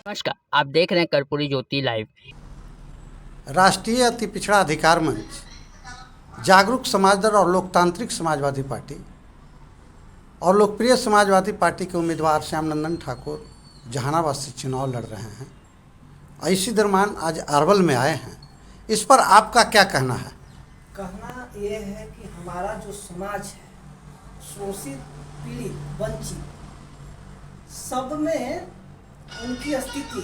नमस्कार, आप देख रहे हैं कर्पूरी ज्योति लाइव। राष्ट्रीय अति पिछड़ा अधिकार मंच, जागरूक समाज दल और लोकतांत्रिक समाजवादी पार्टी और लोकप्रिय समाजवादी पार्टी के उम्मीदवार श्यामनंदन ठाकुर जहानाबाद से चुनाव लड़ रहे हैं। इसी दरम्यान आज अरवल में आए हैं। इस पर आपका क्या कहना है? कहना ये है कि हमारा जो समाज है, शोषित, पीड़ित, वंचित, सब में उनकी स्थिति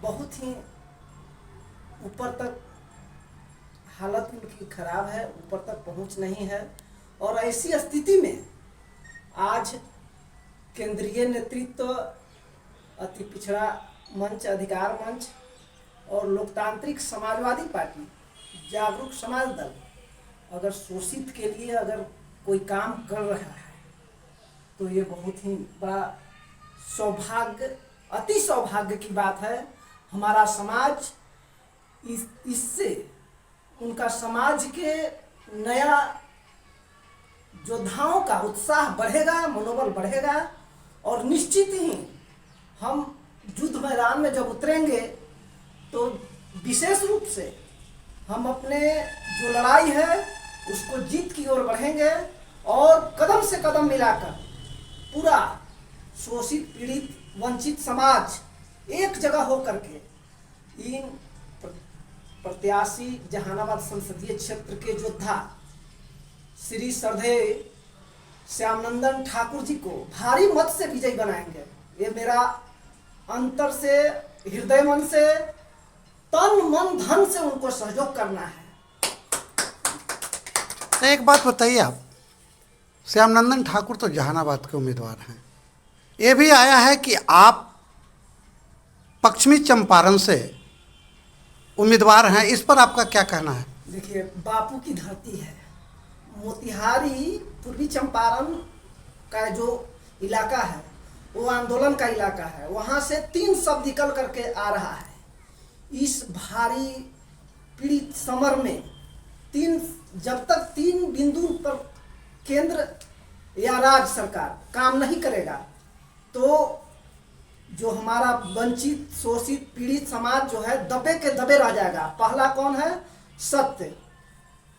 बहुत ही ऊपर तक, हालत उनकी खराब है, ऊपर तक पहुंच नहीं है। और ऐसी स्थिति में आज केंद्रीय नेतृत्व, अति पिछड़ा मंच, अधिकार मंच और लोकतांत्रिक समाजवादी पार्टी, जागरूक समाज दल अगर शोषित के लिए अगर कोई काम कर रहा है तो ये बहुत ही बड़ा सौभाग्य, अति सौभाग्य की बात है। हमारा समाज इससे उनका समाज के नया योद्धाओं का उत्साह बढ़ेगा, मनोबल बढ़ेगा और निश्चित ही हम युद्ध मैदान में जब उतरेंगे तो विशेष रूप से हम अपने जो लड़ाई है उसको जीत की ओर बढ़ेंगे और कदम से कदम मिलाकर पूरा शोषित, पीड़ित, वंचित समाज एक जगह हो करके इन प्रत्याशी जहानाबाद संसदीय क्षेत्र के योद्धा श्री श्रद्धेय श्यामनंदन ठाकुर जी को भारी मत से विजयी बनाएंगे। ये मेरा अंतर से, हृदय मन से, तन मन धन से उनको सहयोग करना है। एक बात बताइए, आप श्यामनंदन ठाकुर तो जहानाबाद के उम्मीदवार हैं, ये भी आया है कि आप पश्चिमी चंपारण से उम्मीदवार हैं। इस पर आपका क्या कहना है? देखिए, बापू की धरती है, मोतिहारी पूर्वी चंपारण का जो इलाका है वो आंदोलन का इलाका है। वहाँ से 3 शब्द निकल करके आ रहा है। इस भारी पीड़ित समर में जब तक 3 बिंदु पर केंद्र या राज्य सरकार काम नहीं करेगा तो जो हमारा वंचित, शोषित, पीड़ित समाज जो है दबे के दबे रह जाएगा। पहला कौन है? सत्य।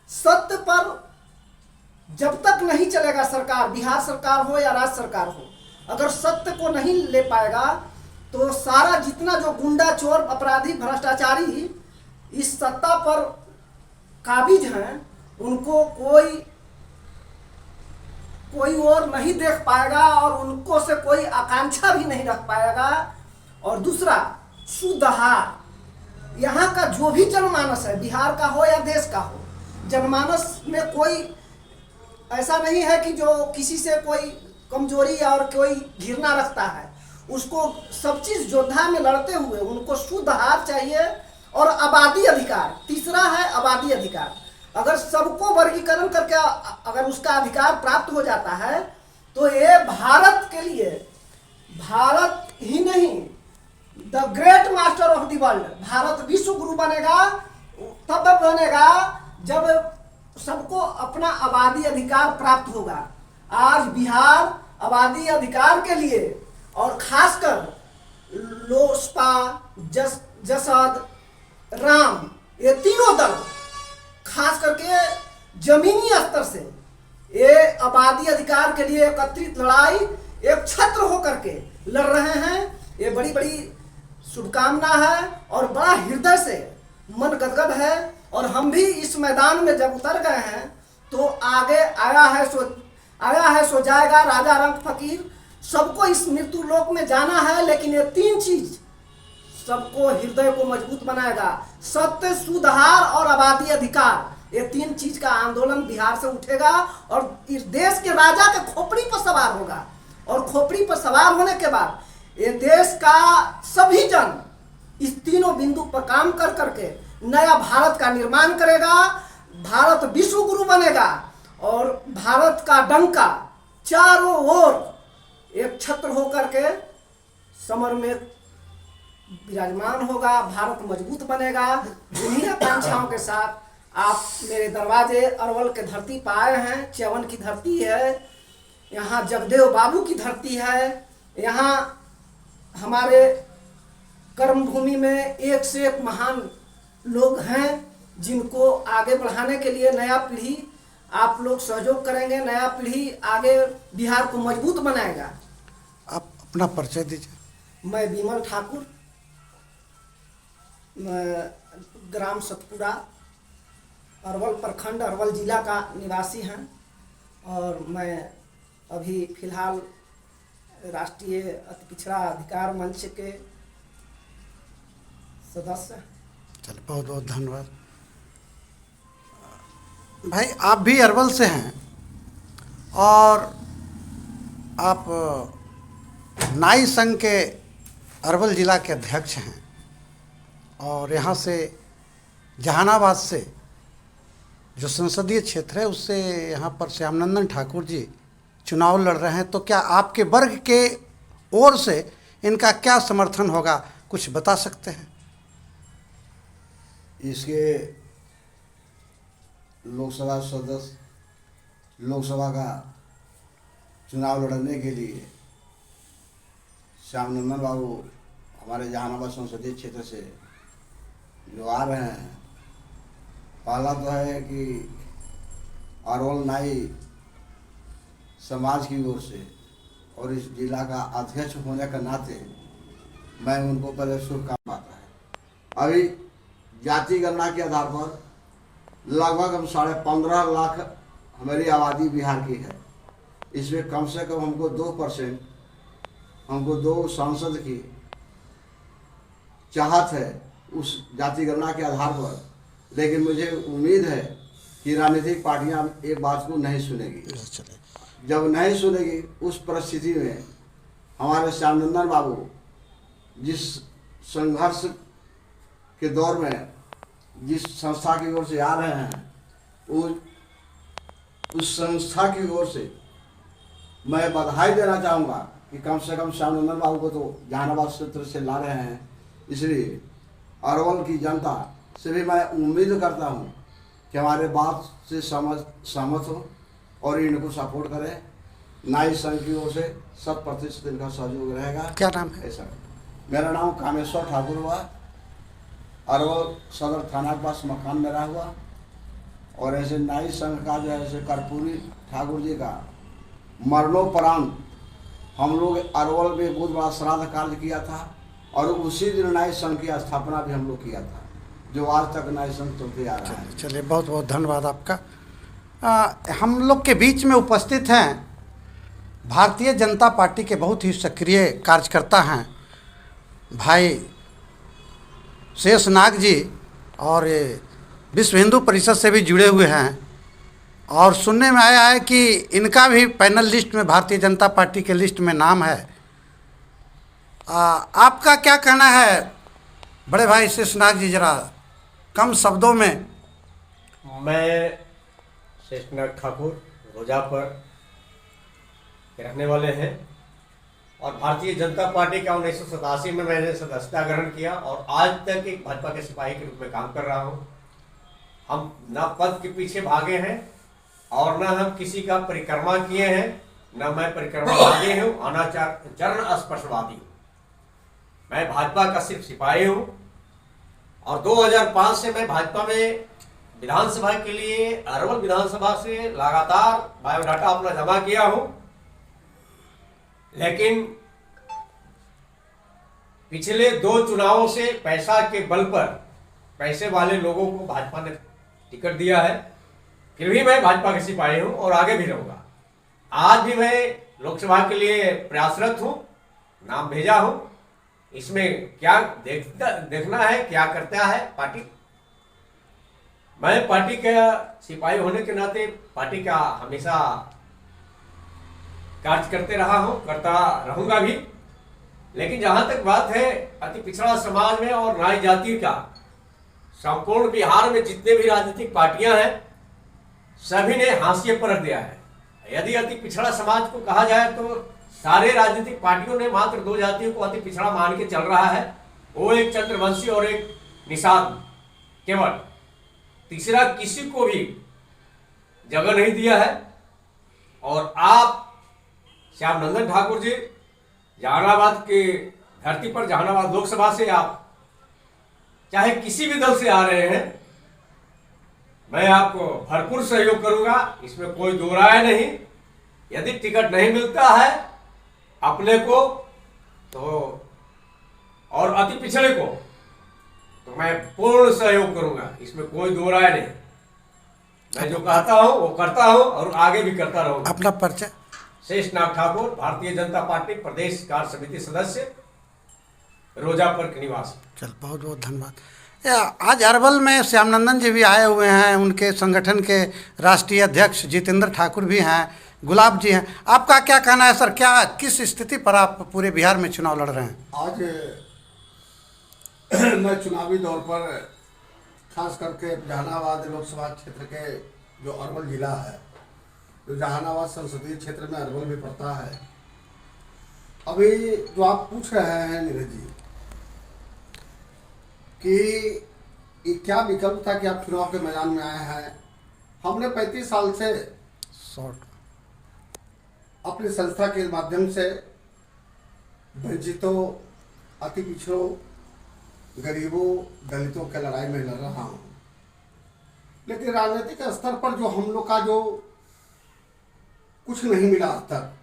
सत्य पर जब तक नहीं चलेगा सरकार, बिहार सरकार हो या राज्य सरकार हो, अगर सत्य को नहीं ले पाएगा तो सारा जितना जो गुंडा, चोर, अपराधी, भ्रष्टाचारी इस सत्ता पर काबिज हैं, उनको कोई और नहीं देख पाएगा और उनको से कोई आकांक्षा भी नहीं रख पाएगा। और दूसरा, शुद्ध आहार। यहाँ का जो भी जनमानस है, बिहार का हो या देश का हो, जनमानस में कोई ऐसा नहीं है कि जो किसी से कोई कमजोरी और कोई घृणा रखता है। उसको सब चीज योद्धा में लड़ते हुए उनको शुद्ध आहार चाहिए और आबादी अधिकार। तीसरा है आबादी अधिकार। अगर सबको वर्गीकरण करके अगर उसका अधिकार प्राप्त हो जाता है तो ये भारत के लिए, भारत ही नहीं, the great master of the world, Bharat विश्व गुरु बनेगा। तब बनेगा जब सबको अपना आबादी अधिकार प्राप्त होगा। आज बिहार आबादी अधिकार के लिए और खासकर लोसपा, जसद, राम, ये तीनों दल खास करके जमीनी स्तर से ये आबादी अधिकार के लिए एकत्रित लड़ाई एक छत्र होकर के लड़ रहे हैं। ये बड़ी बड़ी शुभकामना है और बड़ा हृदय से मन गदगद है। और हम भी इस मैदान में जब उतर गए हैं तो आगे आया है सो जाएगा, राजा रंग फकीर। सबको इस मृत्यु लोक में जाना है, लेकिन ये 3 चीज सबको हृदय को मजबूत बनाएगा। सत्य, सुधार और आबादी अधिकार। ये 3 चीज का आंदोलन बिहार से उठेगा और इस देश के राजा के खोपड़ी पर सवार होगा। और खोपड़ी पर सवार होने के बाद ये देश का सभी जन इस तीनों बिंदु पर काम कर करके नया भारत का निर्माण करेगा। भारत विश्व गुरु बनेगा और भारत का डंका चारों ओर एक छत्र होकर के समर में विराजमान होगा। भारत मजबूत बनेगा। जिन्हीं आकांक्षाओं के साथ आप मेरे दरवाजे अरवल के धरती पर आए हैं। च्यवन की धरती है, यहाँ जगदेव बाबू की धरती है, यहाँ हमारे कर्मभूमि में एक से एक महान लोग हैं जिनको आगे बढ़ाने के लिए नया पीढ़ी आप लोग सहयोग करेंगे, नया पीढ़ी आगे बिहार को मजबूत बनाएगा। आप अपना परिचय दीजिए। मैं विमल ठाकुर, ग्राम सतपुरा, अरवल प्रखंड, अरवल जिला का निवासी हैं और मैं अभी फिलहाल राष्ट्रीय अति पिछड़ा अधिकार मंच के सदस्य हैं। चलिए, बहुत बहुत धन्यवाद। भाई, आप भी अरवल से हैं और आप नाई संघ के अरवल जिला के अध्यक्ष हैं और यहाँ से जहानाबाद से जो संसदीय क्षेत्र है उससे यहाँ पर श्यामनंदन ठाकुर जी चुनाव लड़ रहे हैं। तो क्या आपके वर्ग के ओर से इनका क्या समर्थन होगा, कुछ बता सकते हैं? इसके लोकसभा सदस्य लोकसभा का चुनाव लड़ने के लिए श्यामनंदन बाबू हमारे जहानाबाद संसदीय क्षेत्र से जो आ रहे हैं, पहला तो है कि अरवल नाई समाज की ओर से और इस जिला का अध्यक्ष होने के नाते मैं उनको पहले शुभकामना है। अभी जाति गणना के आधार पर लगभग हम 15.5 लाख हमारी आबादी बिहार की है। इसमें कम से कम हमको 2% हमको 2 सांसद की चाहत है उस जाति गणना के आधार पर। लेकिन मुझे उम्मीद है कि राजनीतिक पार्टियां एक बात को नहीं सुनेगी। जब नहीं सुनेगी उस परिस्थिति में हमारे श्यामनंदन बाबू जिस संघर्ष के दौर में जिस संस्था की ओर से आ रहे हैं उस संस्था की ओर से मैं बधाई देना चाहूँगा कि कम से कम श्यामनंदन बाबू को तो जहानाबाद क्षेत्र से ला रहे हैं। इसलिए अरवल की जनता से भी मैं उम्मीद करता हूँ कि हमारे बात से सहमत हो और इनको सपोर्ट करें। नाई संघ की ओर से 100% इनका सहयोग रहेगा। क्या नाम है? ऐसा मेरा नाम कामेश्वर ठाकुर हुआ, अरवल सदर थाना के पास मकान मेरा हुआ। और ऐसे नाई संघ का जो है ऐसे कर्पूरी ठाकुर जी का मरणोपरांत हम लोग अरवल में बहुत बड़ा श्राद्ध कार्य किया था और उसी दिन नाई संघ की स्थापना भी हम लोग किया था, जो आज तक नाई संघ चलते आ रहा है। चलिए, बहुत बहुत धन्यवाद आपका। हम लोग के बीच में उपस्थित हैं भारतीय जनता पार्टी के बहुत ही सक्रिय कार्यकर्ता हैं भाई शेषनाग जी, और विश्व हिंदू परिषद से भी जुड़े हुए हैं। और सुनने में आया है कि इनका भी पैनल लिस्ट में भारतीय जनता पार्टी के लिस्ट में नाम है। आपका क्या कहना है बड़े भाई शेषनाग जी, जरा कम शब्दों में? मैं शेषनाग ठाकुर रोजा पर रहने वाले हैं और भारतीय जनता पार्टी का 1987 में मैंने सदस्यता ग्रहण किया और आज तक एक भाजपा के सिपाही के रूप में काम कर रहा हूं। हम न पद के पीछे भागे हैं और न हम किसी का परिक्रमा किए हैं, न मैं परिक्रमावादी हूँ, अनाचार चरण स्पर्शवादी हूँ। मैं भाजपा का सिर्फ सिपाही हूँ और 2005 से मैं भाजपा में विधानसभा के लिए अरवल विधानसभा से लगातार बायोडाटा अपना जमा किया हूँ। लेकिन पिछले 2 चुनावों से पैसा के बल पर पैसे वाले लोगों को भाजपा ने टिकट दिया है। फिर भी मैं भाजपा का सिपाही हूं और आगे भी रहूंगा। आज भी मैं लोकसभा के लिए प्रयासरत हूं, नाम भेजा हूं। इसमें क्या देखना है, क्या करता है पार्टी। मैं पार्टी का सिपाही होने के नाते पार्टी का हमेशा कार्य करते रहा हूं, करता रहूंगा भी। लेकिन जहां तक बात है अति पिछड़ा समाज में और नाई जाति का, संपूर्ण बिहार में जितने भी राजनीतिक पार्टियां हैं सभी ने हाशिए पर रख दिया है। यदि अति पिछड़ा समाज को कहा जाए तो सारे राजनीतिक पार्टियों ने मात्र 2 जातियों को अति पिछड़ा मान के चल रहा है, वो एक चंद्रवंशी और एक निषाद। केवल तीसरा किसी को भी जगह नहीं दिया है। और आप श्यामनंदन ठाकुर जी जहानाबाद के धरती पर जहानाबाद लोकसभा से आप चाहे किसी भी दल से आ रहे हैं, मैं आपको भरपूर सहयोग करूंगा, इसमें कोई दो राय नहीं। यदि टिकट नहीं मिलता है अपने को तो और अति पिछड़े को, तो मैं पूर्ण सहयोग करूंगा, इसमें कोई दो राय नहीं। मैं जो कहता हूं वो करता हूं और आगे भी करता रहूंगा। अपना परिचय। शेषनाग ठाकुर, भारतीय जनता पार्टी प्रदेश कार्य समिति सदस्य, रोजापुर के निवासी। चल, बहुत बहुत धन्यवाद। आज अरवल में श्यामनंदन जी भी आए हुए हैं, उनके संगठन के राष्ट्रीय अध्यक्ष जितेंद्र ठाकुर भी हैं, गुलाब जी हैं। आपका क्या कहना है सर, क्या किस स्थिति पर आप पूरे बिहार में चुनाव लड़ रहे हैं? आज मैं चुनावी दौर पर खास करके जहानाबाद लोकसभा क्षेत्र के जो अरवल जिला है, जो जहानाबाद संसदीय क्षेत्र में अरवल भी पड़ता है, अभी जो आप पूछ रहे हैं नीरज जी कि ये क्या विकल्प था कि आप चुनाव के मैदान में आए हैं। हमने 35 साल से अपनी संस्था के माध्यम से वंचितों, अति पिछड़ों, गरीबों, दलितों के लड़ाई में लड़ रहा हूँ। लेकिन राजनीतिक स्तर पर जो हम लोग का जो कुछ नहीं मिला अब तक,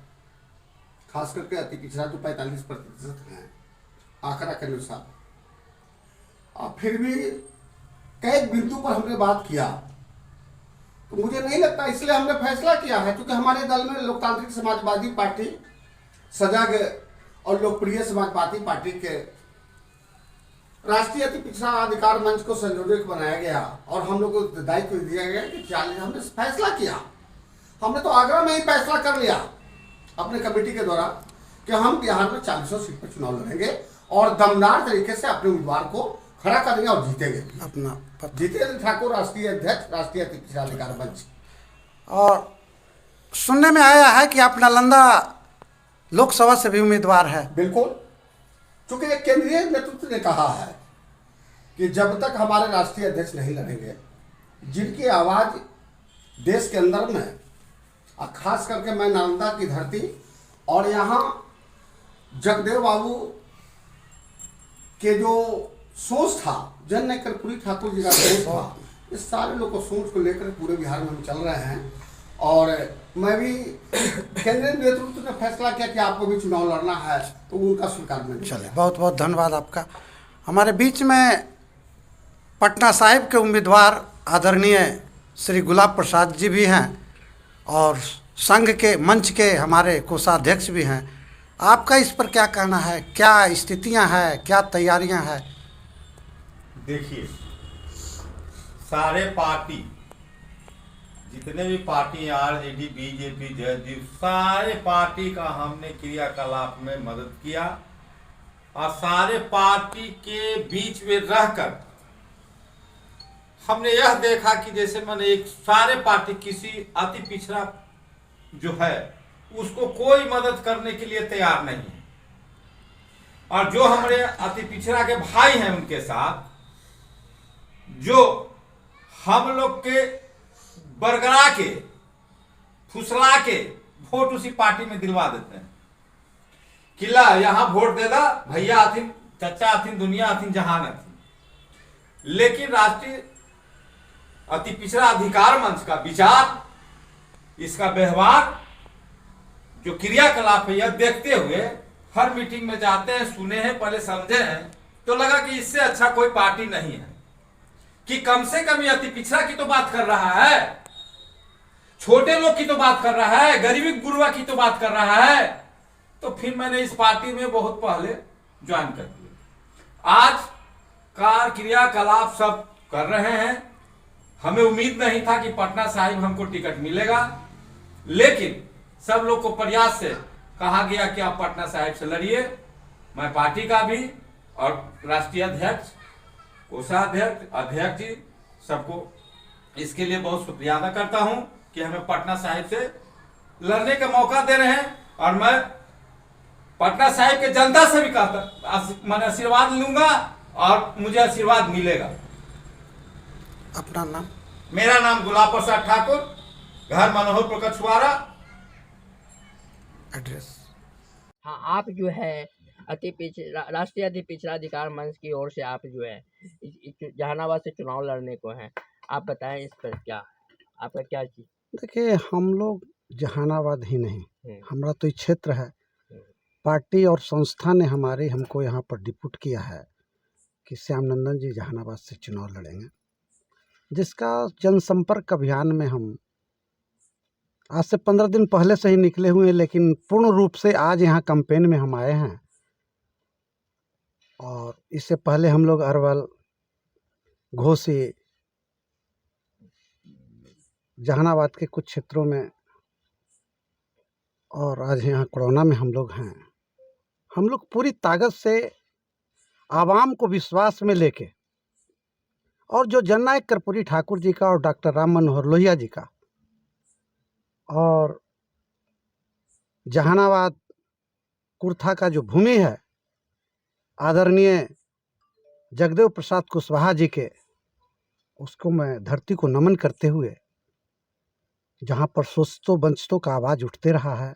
खास करके अति पिछड़ा जो 45% है आंकड़ा के अनुसार, और फिर भी कई बिंदु पर हमने बात किया, तो मुझे नहीं लगता, इसलिए हमने फैसला किया है, क्योंकि हमारे दल में लोकतांत्रिक समाजवादी पार्टी, सजग और लोकप्रिय समाजवादी पार्टी के राष्ट्रीय अति पिछड़ा अधिकार मंच को संयोजक बनाया गया और हम लोग को दायित्व दिया गया कि 40, हमने फैसला किया, हमने तो आगरा में ही फैसला कर लिया अपने कमेटी के द्वारा कि हम बिहार में 40 सीट पर चुनाव लड़ेंगे और दमदार तरीके से अपने उम्मीदवार को खड़ा करेंगे और जीतेंगे। अपना जितेंद्र ठाकुर, राष्ट्रीय अध्यक्ष, राष्ट्रीय अति पिछड़ा अधिकार मंच। और सुनने में आया है कि आप नालंदा लोकसभा से भी उम्मीदवार है। बिल्कुल, क्योंकि एक केंद्रीय नेतृत्व ने कहा है कि जब तक हमारे राष्ट्रीय अध्यक्ष नहीं लड़ेंगे, जिनकी आवाज देश के अंदर में, और खास करके मैं नालंदा की धरती और यहाँ जगदेव बाबू के जो सोच था, जन कर्पूरी ठाकुर जी का सोच था, इस सारे लोग को सोच को लेकर पूरे बिहार में हम चल रहे हैं। और मैं भी केंद्रीय नेतृत्व ने फैसला किया कि आपको भी चुनाव लड़ना है, तो उनका स्वीकार में चलिए, बहुत बहुत धन्यवाद आपका। हमारे बीच में पटना साहिब के उम्मीदवार आदरणीय श्री गुलाब प्रसाद जी भी हैं और संघ के मंच के हमारे कोषाध्यक्ष भी हैं। आपका इस पर क्या कहना है, क्या स्थितियां हैं, क्या तैयारियां हैं? देखिए, सारे पार्टी, जितने भी पार्टी, आरजेडी, बीजेपी, जदयू, सारे पार्टी का हमने क्रियाकलाप में मदद किया और सारे पार्टी के बीच में रहकर हमने यह देखा कि जैसे मैंने एक सारे पार्टी किसी अति पिछड़ा जो है उसको कोई मदद करने के लिए तैयार नहीं है, और जो हमारे अति पिछड़ा के भाई हैं उनके साथ जो हम लोग के बरगरा के, फुसला के वोट उसी पार्टी में दिलवा देते हैं। किला यहां वोट दे दा भैया आथिन, चचा आथिन, दुनिया आथिन, जहान आथिन। लेकिन राष्ट्रीय अति पिछड़ा अधिकार मंच का विचार, इसका व्यवहार, जो क्रियाकलाप है, यह देखते हुए हर मीटिंग में जाते हैं, सुने हैं, पहले समझे हैं, तो लगा कि इससे अच्छा कोई पार्टी नहीं है कि कम से कम ये अति पिछड़ा की तो बात कर रहा है, छोटे लोग की तो बात कर रहा है, गरीबी गुरबा की तो बात कर रहा है। तो फिर मैंने इस पार्टी में बहुत पहले ज्वाइन कर दिया। आज कार्य क्रियाकलाप सब कर रहे हैं। हमें उम्मीद नहीं था कि पटना साहिब हमको टिकट मिलेगा, लेकिन सब लोग को प्रयास से कहा गया कि आप पटना साहिब से लड़िए। मैं पार्टी का भी और राष्ट्रीय अध्यक्ष, कोषाध्यक्ष, अध्यक्ष जी सबको इसके लिए बहुत शुक्रिया अदा करता हूं कि हमें पटना साहिब से लड़ने का मौका दे रहे हैं। और मैं पटना साहिब के जनता से भी कहता, मैं आशीर्वाद लूंगा और मुझे आशीर्वाद मिलेगा। अपना नाम? मेरा नाम गुलाब प्रसाद ठाकुर, घर मनोहरपुर कछुआरा। एड्रेस? हाँ, आप जो है राष्ट्रीय अति पिछड़ा अधिकार मंच की ओर से आप जो है जहानाबाद से चुनाव लड़ने को हैं, आप बताएं इस पर क्या आपका क्या चीज। देखिए, हम लोग जहानाबाद ही नहीं, हमारा तो ये क्षेत्र है। हम्म। पार्टी और संस्था ने हमको यहाँ पर डिप्यूट किया है कि श्याम नंदन जी जहानाबाद से चुनाव लड़ेंगे, जिसका जनसंपर्क अभियान में हम आज से 15 दिन पहले से ही निकले हुए हैं, लेकिन पूर्ण रूप से आज यहाँ कैंपेन में हम आए हैं। और इससे पहले हम लोग अरवल, घोसी, जहानाबाद के कुछ क्षेत्रों में और आज यहाँ कोरोना में हम लोग हैं। हम लोग पूरी ताकत से आवाम को विश्वास में लेके, और जो जननायक कर्पूरी ठाकुर जी का और डॉक्टर राम मनोहर लोहिया जी का और जहानाबाद कुर्था का जो भूमि है आदरणीय जगदेव प्रसाद कुशवाहा जी के, उसको मैं धरती को नमन करते हुए, जहाँ पर शोषितों वंचितों का आवाज़ उठते रहा है,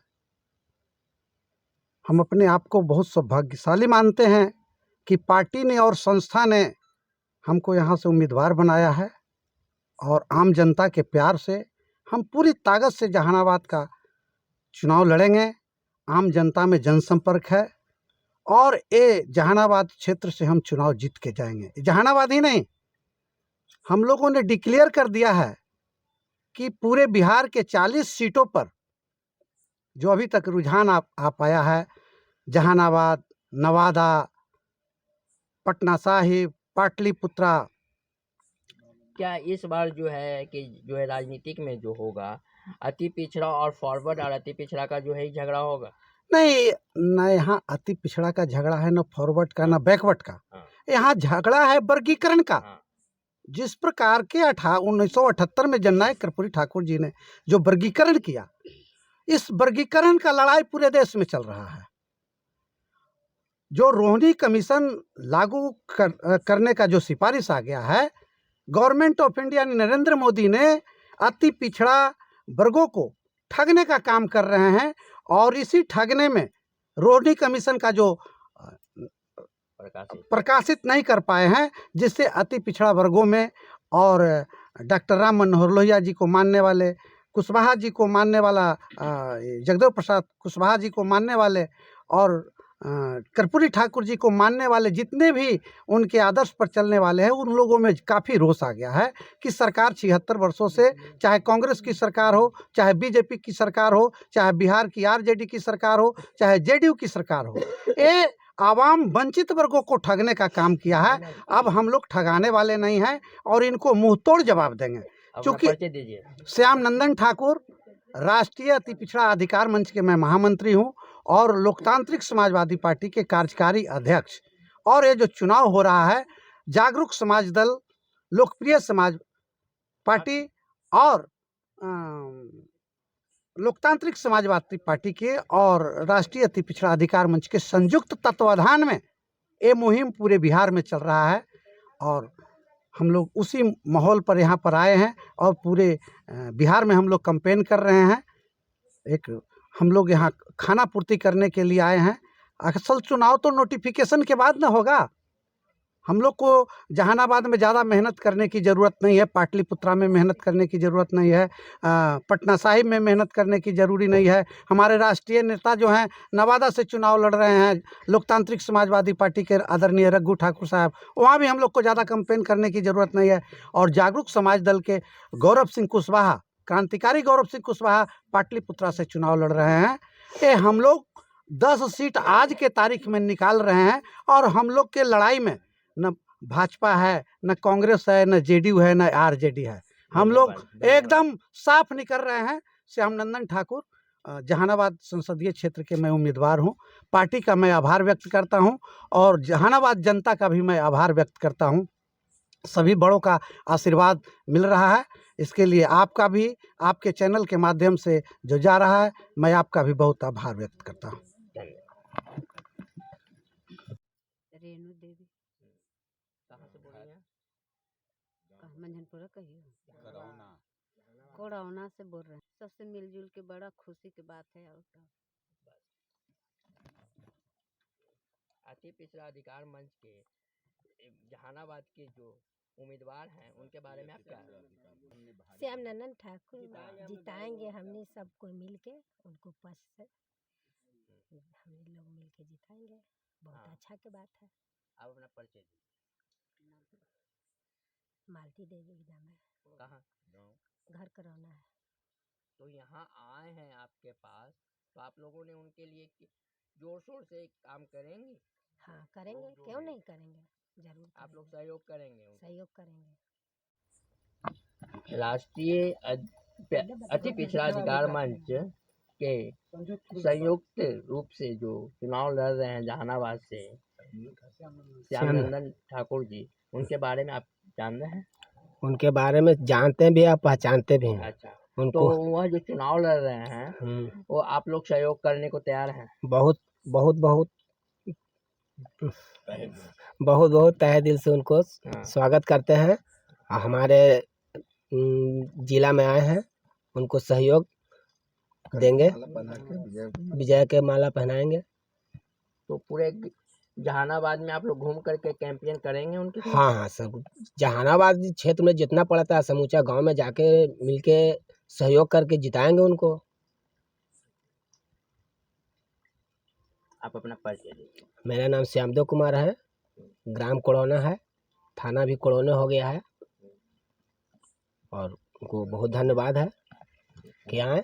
हम अपने आप को बहुत सौभाग्यशाली मानते हैं कि पार्टी ने और संस्था ने हमको यहाँ से उम्मीदवार बनाया है। और आम जनता के प्यार से हम पूरी ताकत से जहानाबाद का चुनाव लड़ेंगे। आम जनता में जनसंपर्क है और ये जहानाबाद क्षेत्र से हम चुनाव जीत के जाएंगे। जहानाबाद ही नहीं, हम लोगों ने डिक्लेयर कर दिया है कि पूरे बिहार के 40 सीटों पर जो अभी तक रुझान आ पाया है, जहानाबाद, नवादा, पटना साहिब, पाटलिपुत्रा, क्या इस बार जो है राजनीतिक में जो होगा अति पिछड़ा और फॉरवर्ड और अति पिछड़ा का जो है झगड़ा होगा? नहीं, न यहाँ अति पिछड़ा का झगड़ा है, न फॉरवर्ड का, न बैकवर्ड का। यहाँ झगड़ा है वर्गीकरण का। जिस प्रकार के 1978 में जननायक कर्पूरी ठाकुर जी ने जो वर्गीकरण किया, इस वर्गीकरण का लड़ाई पूरे देश में चल रहा है। जो रोहिणी कमीशन लागू करने का जो सिफारिश आ गया है, government of India Narendra Modi ने अति पिछड़ा वर्गों को ठगने का काम कर रहे हैं। और इसी ठगने में रोहिणी कमीशन का जो प्रकाशित नहीं कर पाए हैं, जिससे अति पिछड़ा वर्गों में और डॉक्टर राम मनोहर लोहिया जी को मानने वाले, कुशवाहा जी को मानने वाला, जगदेव प्रसाद कुशवाहा जी को मानने वाले और कर्पूरी ठाकुर जी को मानने वाले जितने भी उनके आदर्श पर चलने वाले हैं, उन लोगों में काफ़ी रोष आ गया है कि सरकार 76 वर्षों से, चाहे कांग्रेस की सरकार हो, चाहे बीजेपी की सरकार हो, चाहे बिहार की आरजेडी की सरकार हो, चाहे जेडीयू की सरकार हो, ये आवाम वंचित वर्गों को ठगने का काम किया है। अब हम लोग ठगाने वाले नहीं हैं और इनको मुंह तोड़ जवाब देंगे। क्योंकि श्याम नंदन ठाकुर राष्ट्रीय अति पिछड़ा अधिकार मंच के मैं महामंत्री हूँ और लोकतांत्रिक समाजवादी पार्टी के कार्यकारी अध्यक्ष। और ये जो चुनाव हो रहा है, जागरूक समाज दल, लोकप्रिय समाज पार्टी और लोकतांत्रिक समाजवादी पार्टी के और राष्ट्रीय अति पिछड़ा अधिकार मंच के संयुक्त तत्वाधान में ये मुहिम पूरे बिहार में चल रहा है। और हम लोग उसी माहौल पर यहाँ पर आए हैं और पूरे बिहार में हम लोग कैंपेन कर रहे हैं। हम लोग यहाँ खाना पूर्ति करने के लिए आए हैं। असल चुनाव तो नोटिफिकेशन के बाद ना होगा। हम लोग को जहानाबाद में ज़्यादा मेहनत करने की ज़रूरत नहीं है, पाटलिपुत्रा में मेहनत करने की ज़रूरत नहीं है, पटना साहिब में मेहनत करने की ज़रूरी नहीं है। हमारे राष्ट्रीय नेता जो हैं नवादा से चुनाव लड़ रहे हैं, लोकतांत्रिक समाजवादी पार्टी के आदरणीय रघु ठाकुर साहब, वहाँ भी हम लोग को ज़्यादा कैंपेन करने की ज़रूरत नहीं है। और जागरूक समाज दल के गौरव सिंह कुशवाहा, क्रांतिकारी गौरव सिंह कुशवाहा पाटलिपुत्रा से चुनाव लड़ रहे हैं। ये हम लोग 10 सीट आज के तारीख में निकाल रहे हैं। और हम लोग के लड़ाई में न भाजपा है, न कांग्रेस है, न जेडीयू है, न आरजेडी है। हम लोग एकदम साफ निकल रहे हैं। श्याम नंदन ठाकुर जहानाबाद संसदीय क्षेत्र के मैं उम्मीदवार हूं। पार्टी का मैं आभार व्यक्त करता हूं और जहानाबाद जनता का भी मैं आभार व्यक्त करता हूं। सभी बड़ों का आशीर्वाद मिल रहा है, इसके लिए आपका भी, आपके चैनल के माध्यम से जो जा रहा है, मैं आपका भी बहुत आभार व्यक्त करता हूँ। रेणु देवी, कहाँ से बोल रहे हैं? मंझनपुरा कहिए, कोड़ौना से बोल रहे हैं। सबसे मिलजुल के बड़ा खुशी की बात है। और अति पिछड़ा अधिकार मंच के जहानाबाद के जो उम्मीदवार हैं उनके बारे में आप क्या श्याम नंदन ठाकुर जिताएंगे, हमने सब कोई मिल के उनको पद से हम लोग मिल के जिताएंगे। बहुत अच्छा की बात है। आप अपना परिचय दीजिए। मालती देवी नाम है, कहाँ? घर करौना है। तो यहाँ आए हैं आपके पास, तो आप लोगों ने उनके लिए जोर शोर से काम करेंगे? हाँ करेंगे, क्यों नहीं करेंगे, जरूर आप लोग करेंगे। सहयोग करेंगे उनको? सहयोग करेंगे। राष्ट्रीय अति पिछड़ा अधिकार मंच के संयुक्त रूप से जो चुनाव लड़ रहे हैं जहानाबाद से श्याम नंदन ठाकुर जी, उनके बारे में आप जानते हैं? उनके बारे में जानते भी हैं, पहचानते भी हैं। अच्छा, उनको तो वह जो चुनाव लड़ रहे हैं वो आप लोग सहयोग करने को तैयार हैं? बहुत बहुत बहुत बहुत बहुत तहे दिल से उनको स्वागत करते हैं। हमारे जिला में आए हैं, उनको सहयोग देंगे, विजय के माला पहनाएंगे। तो पूरे जहानाबाद में आप लोग घूम करके कैंपेन करेंगे उनके? हाँ हाँ, सब जहानाबाद क्षेत्र में जितना पड़ता है समूचा गांव में जाके मिलके सहयोग करके जिताएंगे उनको। आप अपना परिचय दीजिए। मेरा नाम श्यामदेव कुमार है, ग्राम कोड़ौना है, थाना भी कोड़ौना हो गया है। और उनको बहुत धन्यवाद है कि आए।